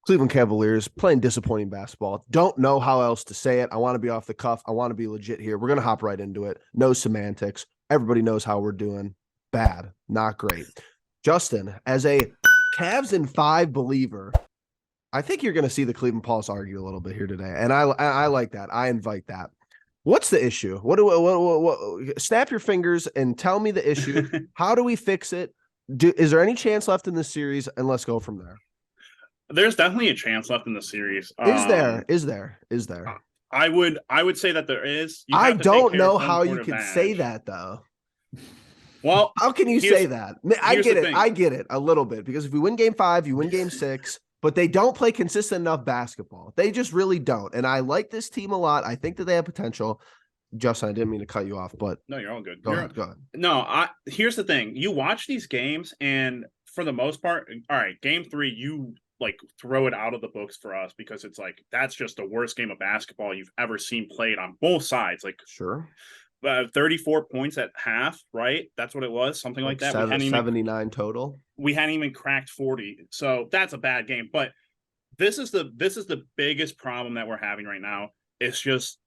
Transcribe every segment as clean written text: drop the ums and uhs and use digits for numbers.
Cleveland Cavaliers playing disappointing basketball. Don't know how else to say it. I want to be off the cuff. I want to be legit here. We're going to hop right into it. No semantics. Everybody knows how we're doing. Bad, not great. Justin, as a Cavs in 5 believer, I think you're going to see the Cleveland Pulse argue a little bit here today. And I like that. I invite that. What's the issue? What snap your fingers and tell me the issue. How do we fix it? Is there any chance left in this series? And let's go from there. There's definitely a chance left in the series. Is there? I would say that there is. I don't know how you could say that though. Well, how can you say that? I get it. I get it a little bit because if we win game 5, you win game 6, but they don't play consistent enough basketball. They just really don't. And I like this team a lot. I think that they have potential. Justin, I didn't mean to cut you off, but no, you're all good. Go ahead. No, here's the thing. You watch these games, and for the most part, all right, game 3, you like throw it out of the books for us because it's like that's just the worst game of basketball you've ever seen played on both sides. Like, sure. 34 points at half, right? That's what it was, something like that. 79 total. We hadn't even cracked 40, so that's a bad game. But this is the biggest problem that we're having right now. It's just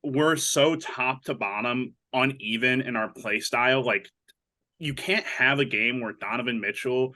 we're so top to bottom uneven in our play style. Like, you can't have a game where Donovan Mitchell,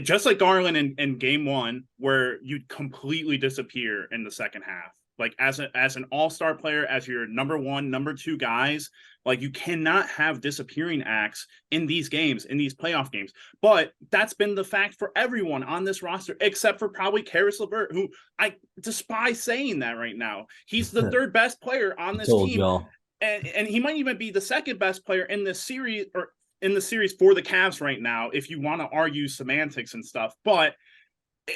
just like Garland in game 1, where you'd completely disappear in the second half. Like as an all-star player, as your number 1, number 2 guys, like you cannot have disappearing acts in these games, in these playoff games. But that's been the fact for everyone on this roster, except for probably Karis LeVert, who I despise saying that right now. He's the 3rd best player on this team. Y'all. And he might even be the 2nd best player in this series or in the series for the Cavs right now, if you want to argue semantics and stuff. But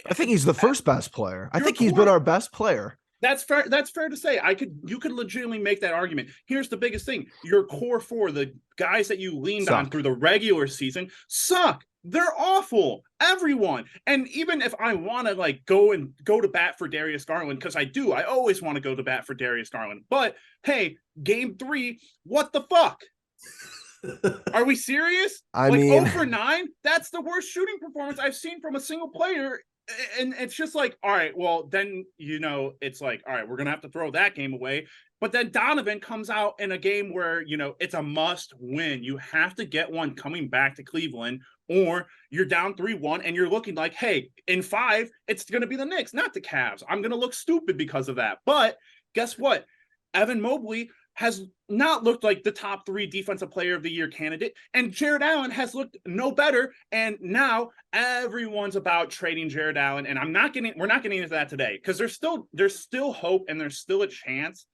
I think he's the 1st best player. I think he's been our best player. That's fair. That's fair to say. You could legitimately make that argument. Here's the biggest thing. Your core 4, the guys that you leaned on through the regular season, suck. They're awful. Everyone. And even if I want to like go to bat for Darius Garland, because I do, I always want to go to bat for Darius Garland. But hey, game 3, what the fuck? Are we serious? I mean, 0 for 9? That's the worst shooting performance I've seen from a single player. And it's just like, all right, well, then, it's like, all right, we're going to have to throw that game away. But then Donovan comes out in a game where, it's a must win. You have to get one coming back to Cleveland, or you're down 3-1 and you're looking like, hey, in 5, it's going to be the Knicks, not the Cavs. I'm going to look stupid because of that. But guess what? Evan Mobley has not looked like the top 3 defensive player of the year candidate, and Jared Allen has looked no better. And now everyone's about trading Jared Allen, and we're not getting into that today because there's still hope and there's still a chance,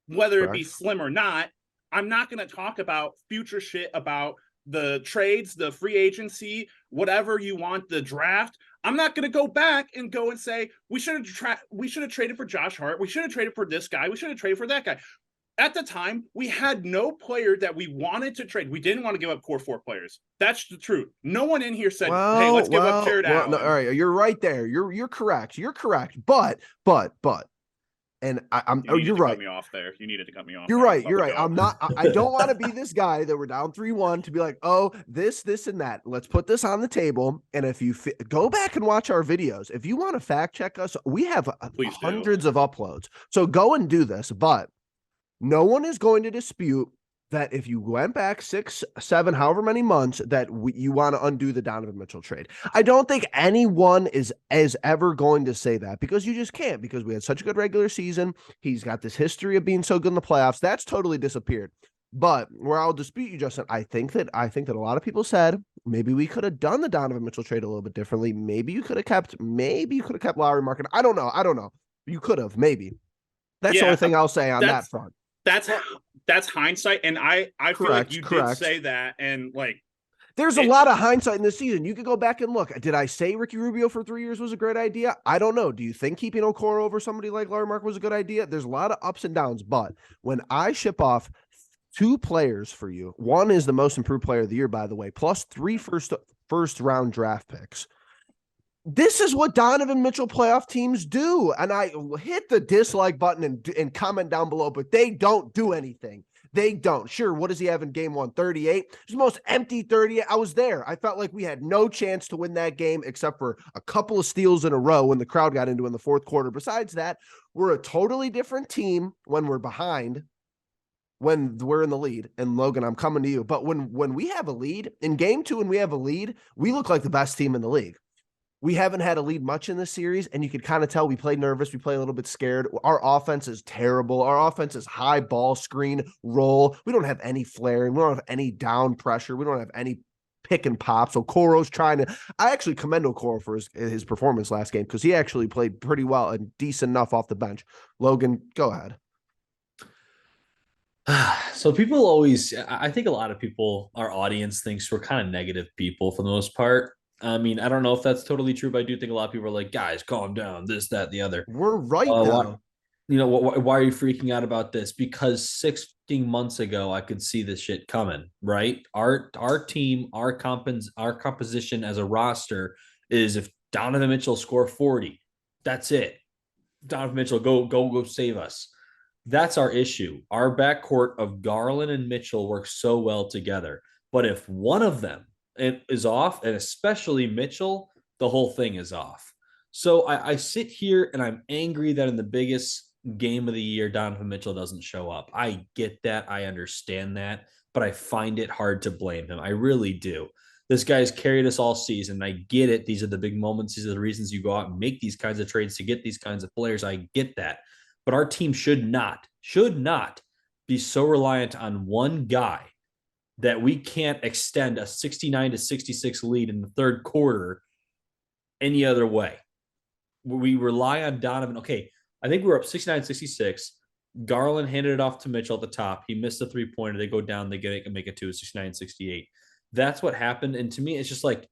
whether it be slim or not. I'm not going to talk about future shit about the trades, the free agency, whatever you want, the draft. I'm not going to go back and go and say we should have traded for Josh Hart, we should have traded for this guy, we should have traded for that guy. At the time, we had no player that we wanted to trade. We didn't want to give up core 4 players. That's the truth. No one in here said, "Hey, let's give up Jared Allen." No, all right, you're right there. You're correct. You're correct. But, and you're right. Cut me off there. You needed to cut me off. You're right. You're right. I'm not. I don't want to be this guy that we're down 3-1 to be like, oh, this, and that. Let's put this on the table. And if you go back and watch our videos, if you want to fact check us, we have hundreds of uploads. So go and do this. But no one is going to dispute that if you went back 6, 7, however many months, that you want to undo the Donovan Mitchell trade. I don't think anyone is ever going to say that because you just can't, because we had such a good regular season. He's got this history of being so good in the playoffs. That's totally disappeared. But where I'll dispute you, Justin, I think that a lot of people said maybe we could have done the Donovan Mitchell trade a little bit differently. Maybe you could have kept Lowry Market. I don't know. You could have, maybe. That's the only thing I'll say on that front. That's hindsight, and I feel like you did say that, and like there's a lot of hindsight in this season. You could go back and look. Did I say Ricky Rubio for 3 years was a great idea? I don't know. Do you think keeping Okoro over somebody like Larry Mark was a good idea? There's a lot of ups and downs, but when I ship off 2 players for you, one is the most improved player of the year, by the way, plus 3 first round draft picks. This is what Donovan Mitchell playoff teams do. And I hit the dislike button and comment down below, but they don't do anything. They don't. Sure, what does he have in game 1? 38. It's the most empty 38. I was there. I felt like we had no chance to win that game except for a couple of steals in a row when the crowd got into in the fourth quarter. Besides that, we're a totally different team when we're behind, when we're in the lead. And Logan, I'm coming to you. But when we have a lead, in game 2 and we have a lead, we look like the best team in the league. We haven't had a lead much in this series, and you could kind of tell we play nervous. We play a little bit scared. Our offense is terrible. Our offense is high ball screen, roll. We don't have any flaring. We don't have any down pressure. We don't have any pick and pop. So Okoro's trying to – I actually commend Okoro for his performance last game because he actually played pretty well and decent enough off the bench. Logan, go ahead. So people always – I think a lot of people, our audience thinks we're kind of negative people for the most part. I mean, I don't know if that's totally true, but I do think a lot of people are like, guys, calm down, this, that, the other. We're right though. Why are you freaking out about this? Because 16 months ago, I could see this shit coming, right? Our team, our composition as a roster is if Donovan Mitchell score 40, that's it. Donovan Mitchell, go save us. That's our issue. Our backcourt of Garland and Mitchell works so well together. But if one of them is off, and especially Mitchell, the whole thing is off. So I sit here and I'm angry that in the biggest game of the year, Donovan Mitchell doesn't show up. I get that. I understand that. But I find it hard to blame him. I really do. This guy's carried us all season. I get it. These are the big moments. These are the reasons you go out and make these kinds of trades to get these kinds of players. I get that. But our team should not be so reliant on one guy that we can't extend a 69-66 lead in the third quarter any other way. We rely on Donovan. Okay, I think we were up 69-66. Garland handed it off to Mitchell at the top. He missed the three-pointer. They go down. They get it and make it to 69-68. That's what happened. And to me, it's just like,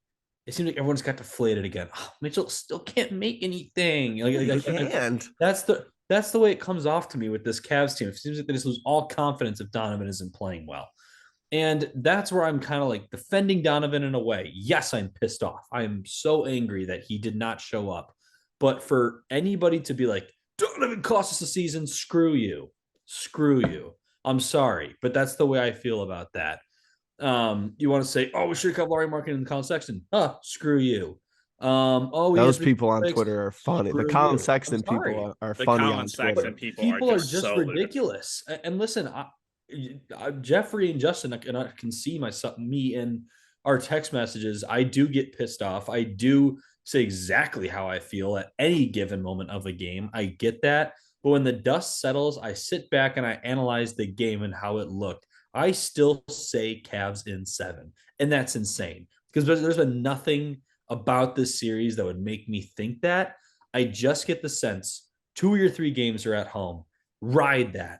it seems like everyone's got deflated again. Oh, Mitchell still can't make anything. That's the way it comes off to me with this Cavs team. It seems like they just lose all confidence if Donovan isn't playing well. And that's where I'm kind of like defending Donovan in a way. Yes, I'm pissed off. I'm so angry that he did not show up. But for anybody to be like, Donovan cost us a season, screw you. Screw you. I'm sorry, but that's the way I feel about that. You want to say, oh, we should have kept Larry Markin and Colin Sexton. Screw you. Those people on Twitter are funny. The Colin Sexton people are funny on Twitter. People are just ridiculous. And listen, Jeffrey and Justin can see me in our text messages. I do get pissed off. I do say exactly how I feel at any given moment of a game. I get that. But when the dust settles, I sit back and I analyze the game and how it looked. I still say Cavs in 7. And that's insane because there's been nothing about this series that would make me think that. I just get the sense 2 or 3 games are at home. Ride that.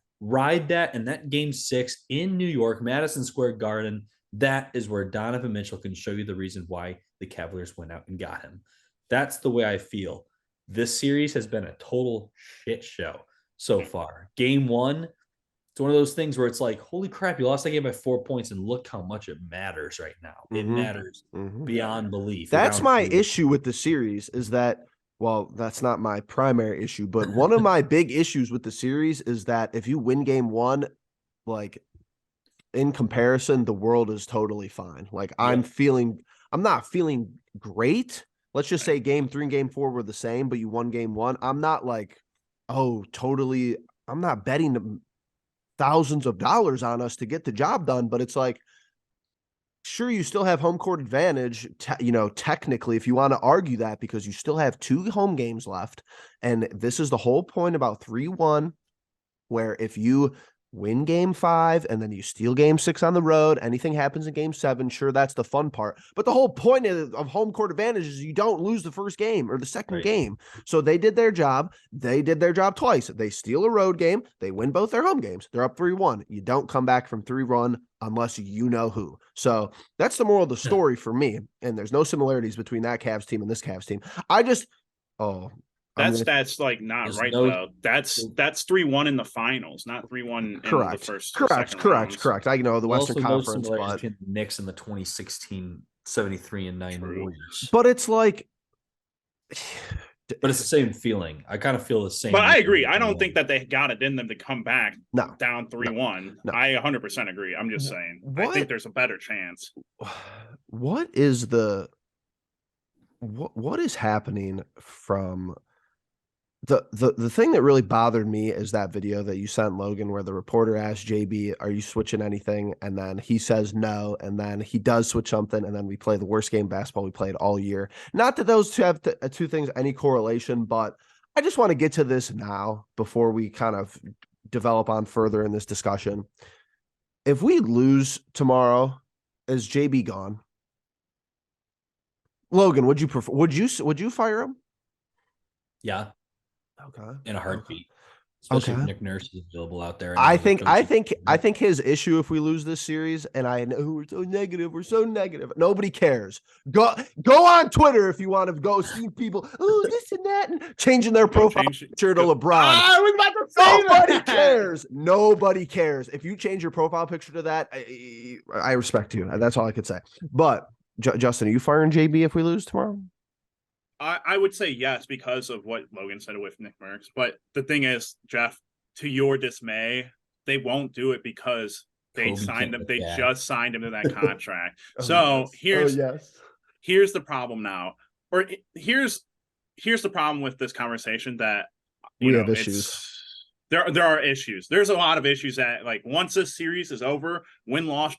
And that game 6 in New York, Madison Square Garden, that is where Donovan Mitchell can show you the reason why the Cavaliers went out and got him. That's the way I feel. This series has been a total shit show so far. Game 1, it's one of those things where it's like, holy crap, you lost that game by 4 points, and look how much it matters right now. It matters beyond belief. That's my issue with the series is that, well, that's not my primary issue, but one of my big issues with the series is that if you win game 1, like in comparison, the world is totally fine. Like I'm not feeling great. Let's just say game 3 and game 4 were the same, but you won game 1. I'm not like, I'm not betting thousands of dollars on us to get the job done, but it's like, sure, you still have home court advantage, technically, if you want to argue that, because you still have 2 home games left. And this is the whole point about 3-1, where if you win game 5 and then you steal game 6 on the road, anything happens in game 7, sure, that's the fun part. But the whole point of home court advantage is you don't lose the first game or the second game. So they did their job. They did their job twice. They steal a road game. They win both their home games. They're up 3-1. You don't come back from 3-1 unless you know who. So that's the moral of the story for me. And there's no similarities between that Cavs team and this Cavs team. That's like not right though. That's 3-1 in the finals, not 3-1 in the first. Correct. I know the Western Conference, but the Knicks in the 2016 73-9 Warriors. But it's like, But it's the same feeling. I kind of feel the same. But I agree. I don't think that they got it in them to come back No. down 3-1. No. I 100% agree. I'm just saying. I think there's a better chance. What is what is happening from the thing that really bothered me is that video that you sent Logan where the reporter asked JB, "Are you switching anything?" And then he says no, and then he does switch something, and then we play the worst game of basketball we played all year. Not that those two have two things any correlation, but I just want to get to this now before we kind of develop on further in this discussion. If we lose tomorrow, is JB gone? Logan, would you prefer? Would you fire him? Yeah. Okay. In a heartbeat. Especially if Nick Nurse is available out there. I think his issue if we lose this series, and I know we're so negative. Nobody cares. Go on Twitter if you want to go see people, this and that, and changing their profile picture to LeBron. I was about to say Nobody that. cares. Nobody cares. If you change your profile picture to that, I respect you. That's all I could say. But Justin, are you firing JB if we lose tomorrow? I would say yes because of what Logan said with Nick Merckx. But the thing is, Jeff, to your dismay, they won't do it because they signed him. They just signed him to that contract. Here's the problem now, or here's the problem with this conversation that we have issues. There are issues. There's a lot of issues that like once this series is over, win loss,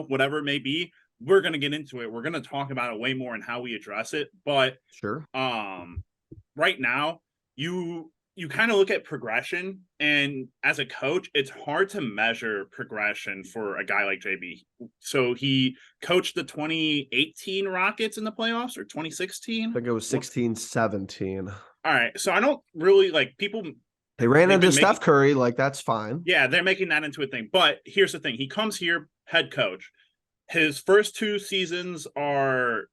whatever it may be. We're going to get into it. We're going to talk about it way more and how we address it. But sure. Right now, you kind of look at progression, and as a coach, it's hard to measure progression for a guy like JB. So he coached the 2018 Rockets in the playoffs, or 2016? I think it was 16-17. All right. So I don't really like people. They ran into Steph Curry. Like, that's fine. Yeah, they're making that into a thing. But here's the thing. He comes here, head coach. His first two seasons are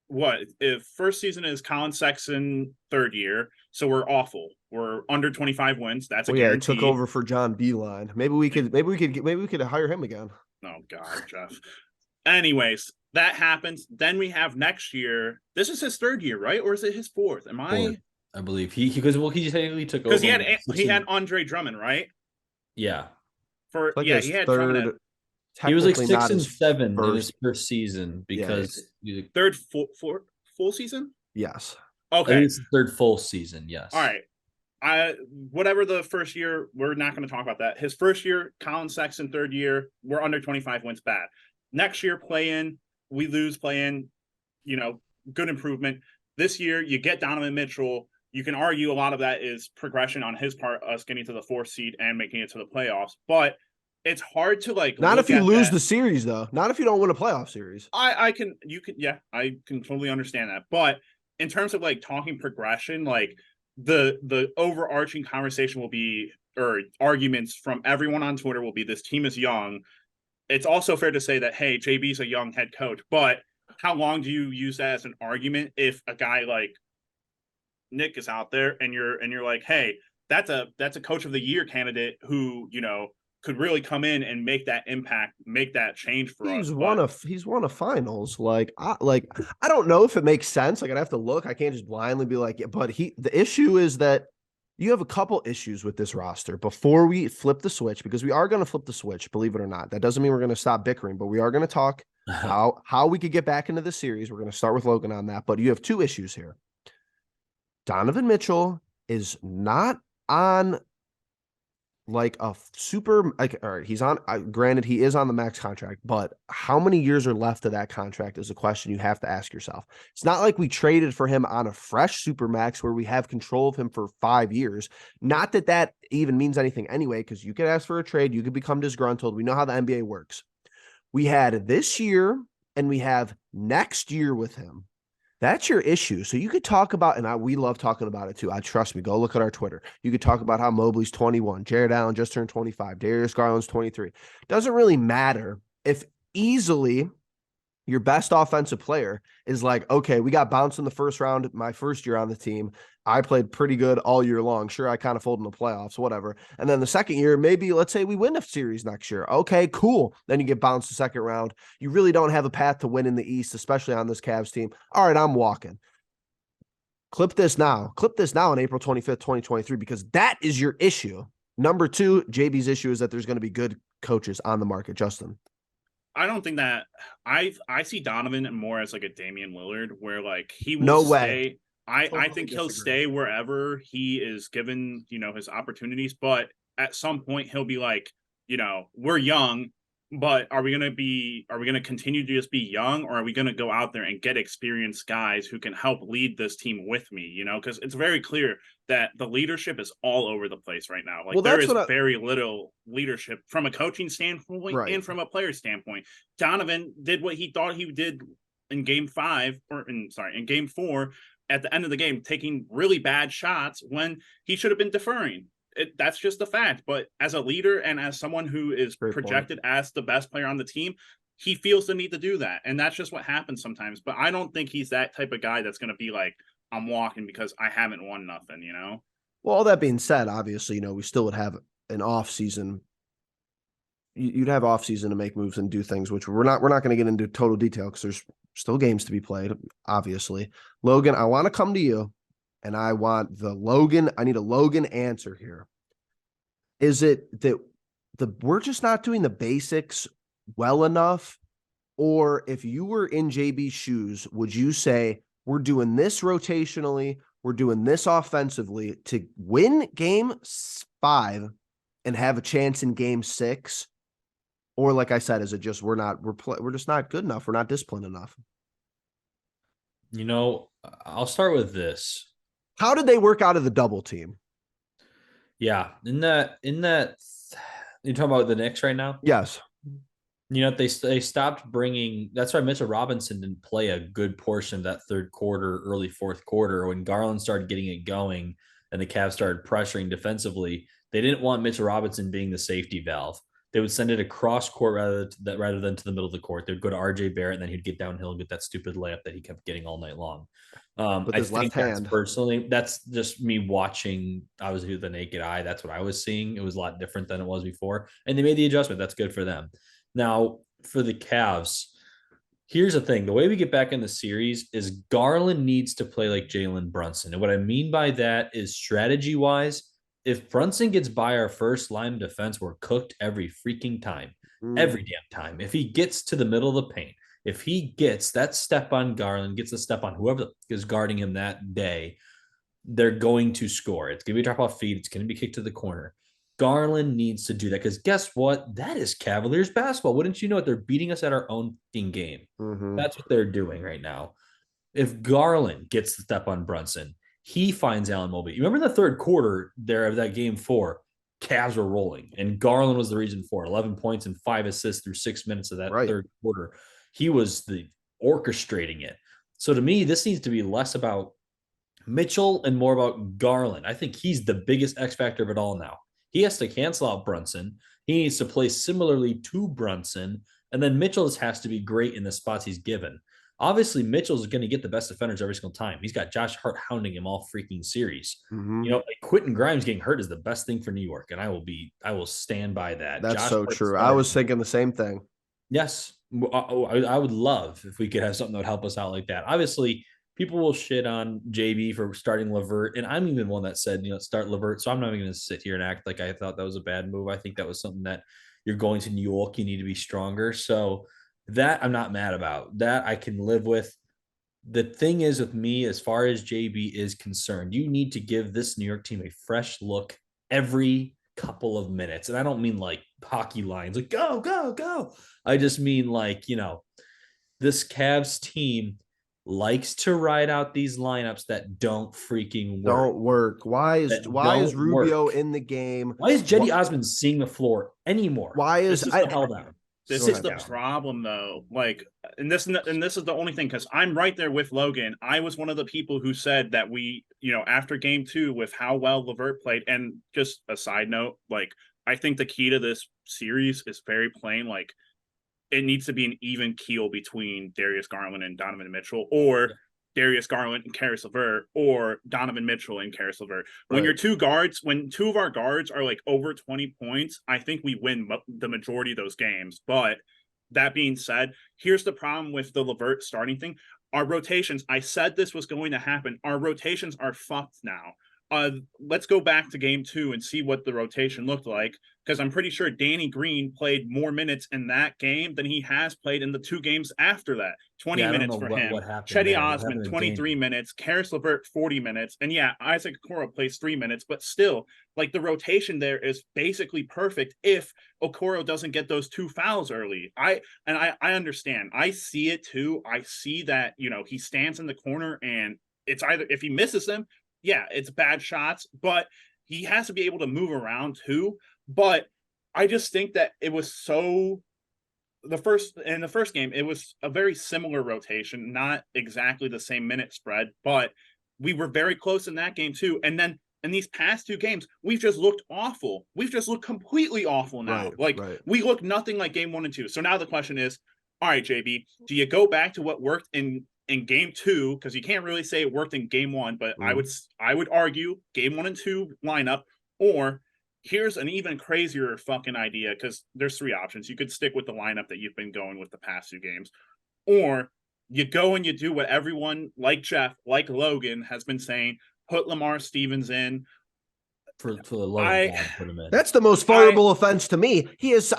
what? If first season is Colin Sexton third year, so we're awful. We're under 25 wins. That's a guarantee. He took over for John Beeline. Maybe we could hire him again. Oh God, Jeff. Anyways, that happens. Then we have next year. This is his third year, right? Or is it his fourth? I believe he technically took over because he had Andre Drummond, right? Yeah. He had Drummond. He was like 6 and 7 in his first season because third full season. Yes. Okay. It's third full season. Yes. All right. Whatever the first year, we're not going to talk about that. His first year, Colin Sexton, third year, we're under 25 wins, bad. Next year, we lose good improvement. This year, you get Donovan Mitchell. You can argue a lot of that is progression on his part, us getting to the 4th seed and making it to the playoffs, but it's hard to not if you lose the series though. Not if you don't win a playoff series. I can totally understand that. But in terms of like talking progression, like the overarching conversation will be, or arguments from everyone on Twitter will be, this team is young. It's also fair to say that, hey, JB's a young head coach, but how long do you use that as an argument if a guy like Nick is out there and you're like, hey, that's a coach of the year candidate who, could really come in and make that impact, make that change for us. He's won a finals. Like I don't know if it makes sense. Like I'd have to look. I can't just blindly be like, yeah, but the issue is that you have a couple issues with this roster before we flip the switch, because we are going to flip the switch, believe it or not. That doesn't mean we're going to stop bickering, but we are going to talk how we could get back into the series. We're going to start with Logan on that, but you have two issues here. Donovan Mitchell is not on like a super, like, all right, he's on, granted he is on the max contract, but how many years are left of that contract is a question you have to ask yourself. It's not like we traded for him on a fresh super max where we have control of him for 5 years. Not that that even means anything anyway, because you could ask for a trade, you could become disgruntled. We know how the NBA works. We had this year and we have next year with him. That's your issue. So you could talk about, and we love talking about it too. Trust me, go look at our Twitter. You could talk about how Mobley's 21, Jared Allen just turned 25, Darius Garland's 23. Doesn't really matter if easily your best offensive player is like, okay, we got bounced in the first round my first year on the team. I played pretty good all year long. Sure, I kind of folded in the playoffs, whatever. And then the second year, maybe let's say we win a series next year. Okay, cool. Then you get bounced the second round. You really don't have a path to win in the East, especially on this Cavs team. All right, I'm walking. Clip this now. Clip this now on April 25th, 2023, because that is your issue. Number two, JB's issue is that there's going to be good coaches on the market. Justin. I don't think that I see Donovan more as like a Damian Lillard, where like he will No way. stay. I Totally think he'll disagree. stay wherever he is given, his opportunities. But at some point, he'll be like, we're young, but are we gonna continue to just be young, or are we gonna go out there and get experienced guys who can help lead this team with me? Because it's very clear that the leadership is all over the place right now. Like, Well, there that's is what very little leadership from a coaching standpoint Right. and from a player standpoint. Donovan did what he thought he did in game 5, in game 4, at the end of the game, taking really bad shots when he should have been deferring. That's just a fact. But as a leader and as someone who is Great projected as the best player on the team, he feels the need to do that. And that's just what happens sometimes. But I don't think he's that type of guy that's going to be like, I'm walking because I haven't won nothing, Well, all that being said, obviously, we still would have an off season. You'd have off season to make moves and do things, which we're not going to get into total detail because there's still games to be played, obviously. Logan, I want to come to you, and I need a Logan answer here. Is it that we're just not doing the basics well enough? Or if you were in JB's shoes, would you say we're doing this rotationally, we're doing this offensively to win game 5 and have a chance in game 6? Or like I said, is it just we're just not good enough, we're not disciplined enough? I'll start with this. How did they work out of the double team? Yeah, in that you're talking about the Knicks right now? Yes. They stopped bringing. That's why Mitchell Robinson didn't play a good portion of that third quarter, early fourth quarter. When Garland started getting it going and the Cavs started pressuring defensively, they didn't want Mitchell Robinson being the safety valve. They would send it across court rather than to the middle of the court. They'd go to RJ Barrett, and then he'd get downhill and get that stupid layup that he kept getting all night long. With his left hand. Personally, that's just me watching. Obviously, with the naked eye, that's what I was seeing. It was a lot different than it was before, and they made the adjustment. That's good for them. Now, for the Cavs, here's the thing. The way we get back in the series is Garland needs to play like Jalen Brunson. And what I mean by that is strategy-wise, if Brunson gets by our first line of defense, we're cooked every freaking time. Every damn time. If he gets to the middle of the paint, if he gets that step on Garland, gets the step on whoever is guarding him that day, they're going to score. It's going to be a drop-off feed. It's going to be kicked to the corner. Garland needs to do that because guess what? That is Cavaliers basketball. Wouldn't you know it? They're beating us at our own game. That's what they're doing right now. If Garland gets the step on Brunson, he finds Allen Mobley. You remember in the third quarter there of that game 4, Cavs were rolling, and Garland was the reason for it. 11 points and 5 assists through 6 minutes of that third quarter. He was the orchestrating it. So to me, this needs to be less about Mitchell and more about Garland. I think he's the biggest X factor of it all now. He has to cancel out Brunson. He needs to play similarly to Brunson. And then Mitchell just has to be great in the spots he's given. Obviously, Mitchell's going to get the best defenders every single time. He's got Josh Hart hounding him all freaking series. Quentin Grimes getting hurt is the best thing for New York. And I will stand by that. That's so true. I was thinking the same thing. Yes. I would love if we could have something that would help us out like that. Obviously, people will shit on JB for starting LeVert, and I'm even one that said, start LeVert. So I'm not even going to sit here and act like I thought that was a bad move. I think that was something that you're going to New York, you need to be stronger. So that I'm not mad about. That I can live with. The thing is with me, as far as JB is concerned, you need to give this New York team a fresh look every couple of minutes. And I don't mean like hockey lines, like go, go, go. I just mean like, this Cavs team likes to ride out these lineups that don't freaking work. Don't work. Why is Rubio in the game? Why is Jetty Osman seeing the floor anymore? Why is the hell down? This is the problem, though. Like, and this is the only thing, because I'm right there with Logan. I was one of the people who said that we, after game 2, with how well LeVert played, and just a side note, like, I think the key to this series is very plain. Like, it needs to be an even keel between Darius Garland and Donovan Mitchell, or Darius Garland and Caris LeVert, or Donovan Mitchell and Caris LeVert. When your when 2 of our guards are like over 20 points, I think we win the majority of those games. But that being said, here's the problem with the LeVert starting thing. our rotations, I said this was going to happen. Our rotations are fucked now. Let's go back to game 2 and see what the rotation looked like, because I'm pretty sure Danny Green played more minutes in that game than he has played in the 2 games after that. 20 minutes for him. What happened Chetty there. Osman, 23 minutes. Karis LeVert, 40 minutes. And yeah, Isaac Okoro plays 3 minutes, but still, like, the rotation there is basically perfect if Okoro doesn't get those 2 fouls early. I understand. I see it too. I see that, he stands in the corner and it's either, if he misses them, yeah, it's bad shots, but he has to be able to move around too. But I just think that it was in the first game, it was a very similar rotation, not exactly the same minute spread, but we were very close in that game too. And then in these past 2 games, we've just looked awful. We've just looked completely awful now. We look nothing like game 1 and 2. So now the question is, all right, JB, do you go back to what worked in game 2, because you can't really say it worked in game 1, but I would argue game 1 and 2 lineup, or here's an even crazier fucking idea, because there's 3 options. You could stick with the lineup that you've been going with the past 2 games, or you go and you do what everyone like Jeff, like Logan has been saying, put Lamar Stevens in. For the Logan guy, put him in. That's the most vulnerable offense to me. He has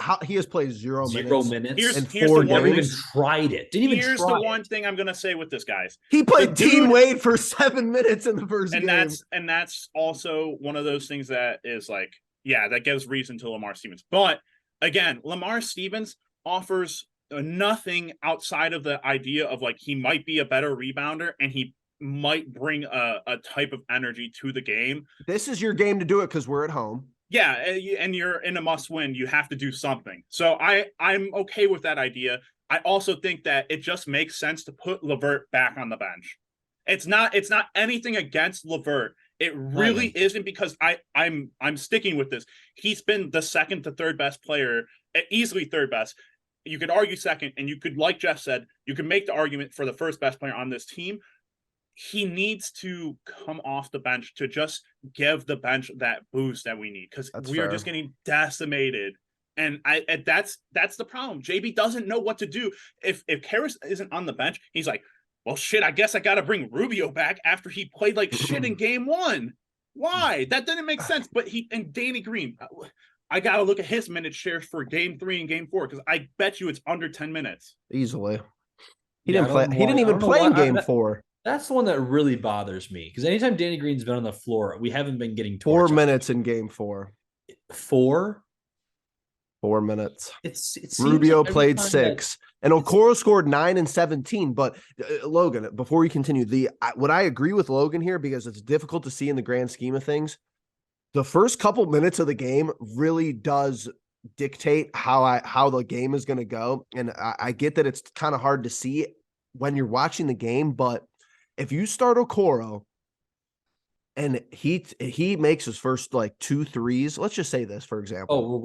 played 0 minutes. And here's the never even tried it. Here's the one thing I'm gonna say with this, guys. He played Team Wade for 7 minutes in the first game. And that's also one of those things that is like, yeah, that gives reason to Lamar Stevens. But again, Lamar Stevens offers nothing outside of the idea of, like, he might be a better rebounder and he might bring a type of energy to the game. This is your game to do it because we're at home. Yeah, and you're in a must-win. You have to do something. So I'm okay with that idea. I also think that it just makes sense to put LeVert back on the bench. It's not anything against LeVert. It really isn't, because I'm sticking with this. He's been the second to third best player, easily third best. You could argue second, and you could, like Jeff said, you can make the argument for the first best player on this team. He needs to come off the bench to just give the bench that boost that we need, because we are just getting decimated. And that's the problem. JB doesn't know what to do. If Karis isn't on the bench, he's like, well, shit, I guess I got to bring Rubio back after he played like shit in game 1. Why? That didn't make sense. But and Danny Green, I got to look at his minute shares for game 3 and game 4, because I bet you it's under 10 minutes. Easily. He didn't even play in game 4. That's the one that really bothers me, because anytime Danny Green's been on the floor, we haven't been getting 4 minutes in game 4. 4 minutes. It Rubio played 6, and Okoro scored 9 and 17. But Logan, before we continue, what I agree with Logan here, because it's difficult to see in the grand scheme of things, the first couple minutes of the game really does dictate how the game is going to go. And I get that it's kind of hard to see when you're watching the game, but if you start Okoro and he makes his first like 2 threes, let's just say this, for example. Oh,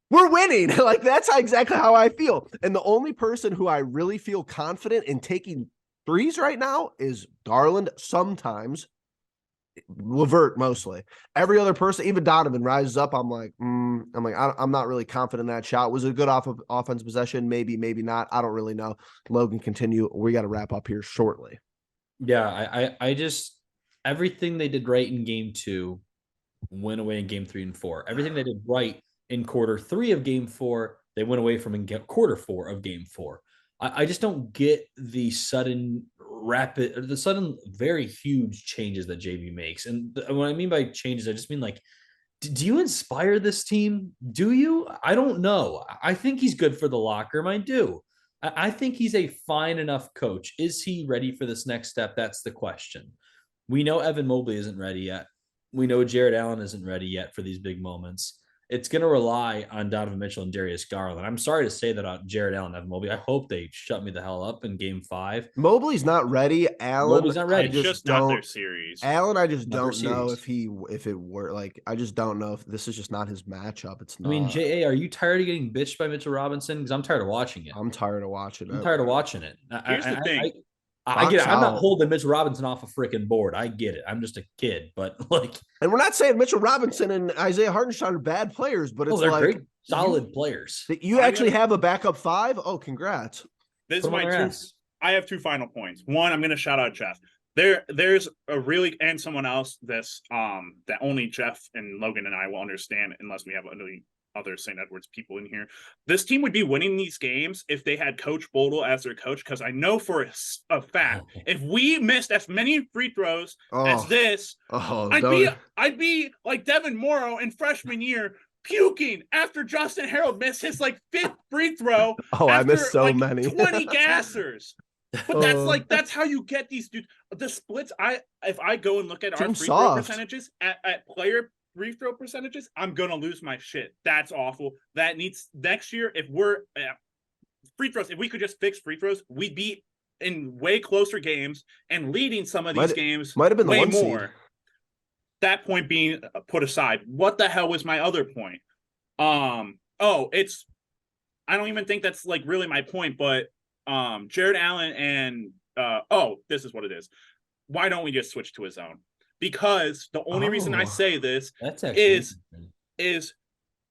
we're winning. Like, that's exactly how I feel. And the only person who I really feel confident in taking threes right now is Garland, sometimes LeVert, mostly. Every other person, even Donovan, rises up. I'm not really confident in that shot. Was it a good offense possession? Maybe not. I don't really know. Logan, continue. We got to wrap up here shortly. Yeah, I just, everything they did right in game 2 went away in game 3 and 4. Everything they did right in quarter 3 of game 4, they went away from in quarter 4 of game 4. I just don't get the sudden very huge changes that JV makes. And what I mean by changes, I just mean, like, do you inspire this team? Do you? I don't know. I think he's good for the locker room. I do. I think he's a fine enough coach. Is he ready for this next step? That's the question. We know Evan Mobley isn't ready yet. We know Jared Allen isn't ready yet for these big moments. It's going to rely on Donovan Mitchell and Darius Garland. I'm sorry to say that about Jared Allen and Evan Mobley. I hope they shut me the hell up in game 5. Mobley's not ready. Mobley's not ready. It's just not their series. Allen, I just don't know if it were, like, I just don't know if this is just not his matchup. It's not. I mean, JA, are you tired of getting bitched by Mitchell Robinson? Because I'm tired of watching it. I'm tired of watching it. Here's the thing. I get it. I'm not holding Mitchell Robinson off a freaking board. I get it. I'm just a kid, but like, and we're not saying Mitchell Robinson and Isaiah Hartenstein are bad players, but it's they're like great, solid players. You actually have a backup 5. Oh, congrats! This is my I have 2 final points. One, I'm going to shout out Jeff. There's a really, and someone else, that only Jeff and Logan and I will understand unless we have other St. Edwards people in here. This team would be winning these games if they had Coach Bodle as their coach, because I know for a fact if we missed as many free throws as this, I'd be like Devin Morrow in freshman year, puking after Justin Harold missed his 5th free throw. I missed so many 20 gassers. But that's how you get these dudes. The splits. If I go and look at our free throw percentages at player free throw percentages, I'm gonna lose my shit. That's awful. That needs next year. If we're free throws, if we could just fix free throws, we'd be in way closer games and leading some of these games. Might have been way the more. Seed. That point being put aside, what the hell was my other point? I don't even think that's really my point, but Jared Allen and this is what it is. Why don't we just switch to a zone? Because the only reason I say this is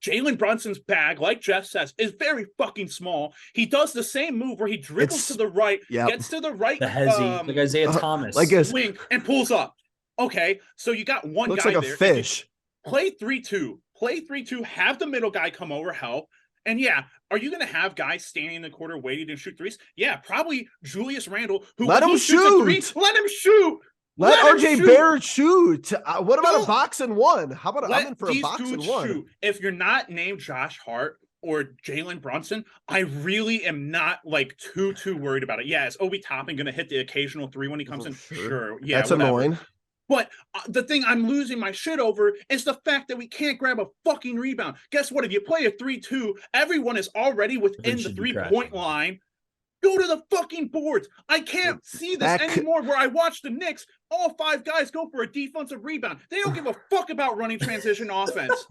Jalen Brunson's bag, like Jeff says, is very fucking small. He does the same move where he dribbles to the right, gets to the right, the hezzy, like Isaiah Thomas, wing, and pulls up. Okay, so you got one looks guy like there. A fish. Play 3-2. Play 3-2. Have the middle guy come over, help. And yeah, are you going to have guys standing in the corner waiting to shoot threes? Yeah, probably Julius Randle, who let him shoot. Let him shoot. Let RJ Barrett shoot. What about a box and one? How about I'm in for a box and one? Shoot. If you're not named Josh Hart or Jalen Brunson, I really am not too worried about it. Yeah, is Obi Toppin going to hit the occasional 3 when he comes in? Sure. Yeah, that's whatever. Annoying. But the thing I'm losing my shit over is the fact that we can't grab a fucking rebound. Guess what? If you play a 3-2, everyone is already within the 3-point line. Go to the fucking boards. I can't see this anymore where I watch the Knicks, all 5 guys go for a defensive rebound. They don't give a fuck about running transition offense.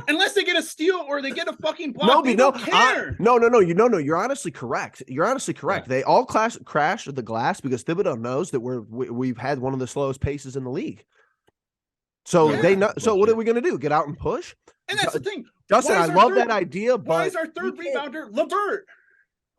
Unless they get a steal or they get a fucking block, they don't care. No. You're honestly correct. Yeah. They all crash the glass because Thibodeau knows that we've had one of the slowest paces in the league. So they know. So what are we going to do? Get out and push? And that's the thing. Justin, I love that idea, but why is our third rebounder LeVert?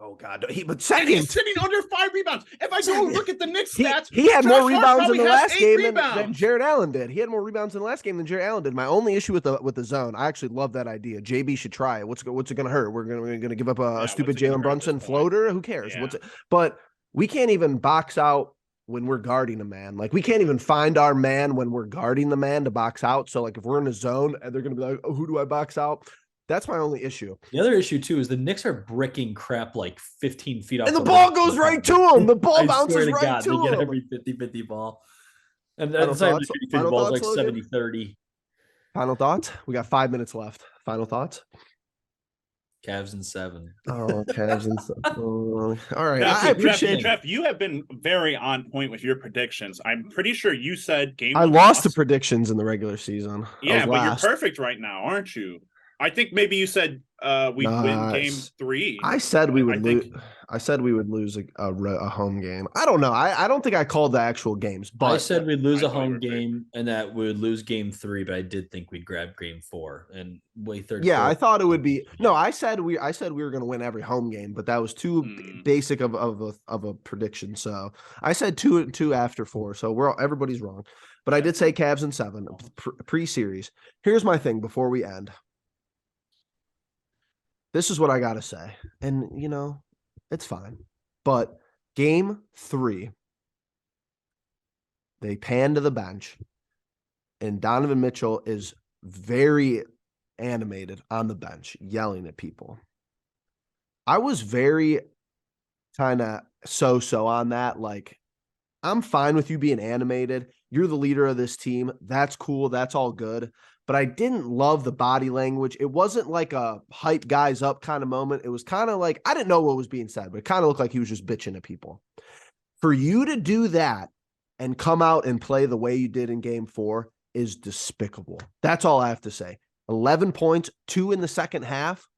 Oh God! But second, and he's sitting under 5 rebounds. If I go look at the Knicks stats, he had more rebounds in the last game than Jared Allen did. He had more rebounds in the last game than Jared Allen did. My only issue with the zone, I actually love that idea. JB should try it. What's it going to hurt? We're going to give up a stupid Jalen Brunson floater? Who cares? Yeah. But we can't even box out when we're guarding a man. We can't even find our man when we're guarding the man to box out. So if we're in a zone and they're going to be like, oh, who do I box out? That's my only issue. The other issue, too, is the Knicks are bricking crap 15 feet off. And the ball goes right to them. The ball bounces right to them. They get every 50-50 ball. And at the time, the ball is 70-30. Final thoughts? We got 5 minutes left. Final thoughts? Cavs in 7. Oh, Cavs in 7. All right. I appreciate Jeff, you have been very on point with your predictions. I'm pretty sure you said game. I lost the predictions in the regular season. Yeah, but you're perfect right now, aren't you? I think maybe you said we win game 3. I said we would lose. I said we would lose a home game. I don't know. I don't think I called the actual games, but I said we'd lose a home game and that we would lose game 3. But I did think we'd grab game 4 and wait 30. Yeah, I thought it would be. No, I said we were going to win every home game, but that was too basic of a prediction. So I said 2 after 4. So everybody's wrong. But I did say Cavs in 7 pre-series. Here's my thing before we end. This is what I got to say. And, it's fine. But game 3, they pan to the bench, and Donovan Mitchell is very animated on the bench, yelling at people. I was very kind of so on that. I'm fine with you being animated. You're the leader of this team. That's cool. That's all good. But I didn't love the body language. It wasn't like a hype guys up kind of moment. It was kind of like, I didn't know what was being said, but it kind of looked like he was just bitching at people. For you to do that and come out and play the way you did in game 4 is despicable. That's all I have to say. 11 points, 2 in the second half.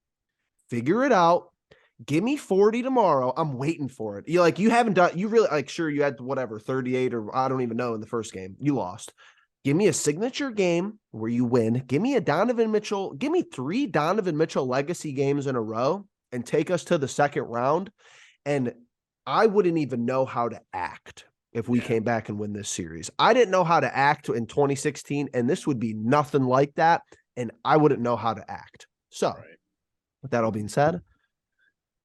Figure it out. Give me 40 tomorrow. I'm waiting for it. You haven't done, you really sure you had 38 or I don't even know in the first game. You lost. Give me a signature game where you win. Give me a Donovan Mitchell. Give me 3 Donovan Mitchell legacy games in a row and take us to the second round. And I wouldn't even know how to act if we came back and win this series. I didn't know how to act in 2016, and this would be nothing like that, and I wouldn't know how to act. So, with that all being said,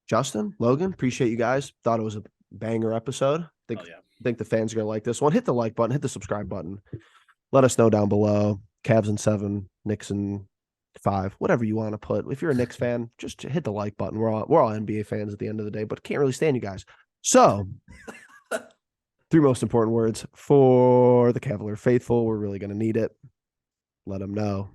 Justin, Logan, appreciate you guys. Thought it was a banger episode. Think the fans are going to like this one. Hit the like button, hit the subscribe button. Let us know down below. Cavs in 7, Knicks in 5, whatever you want to put. If you're a Knicks fan, just hit the like button. We're all NBA fans at the end of the day, but can't really stand you guys. So, 3 most important words for the Cavalier faithful. We're really going to need it. Let them know.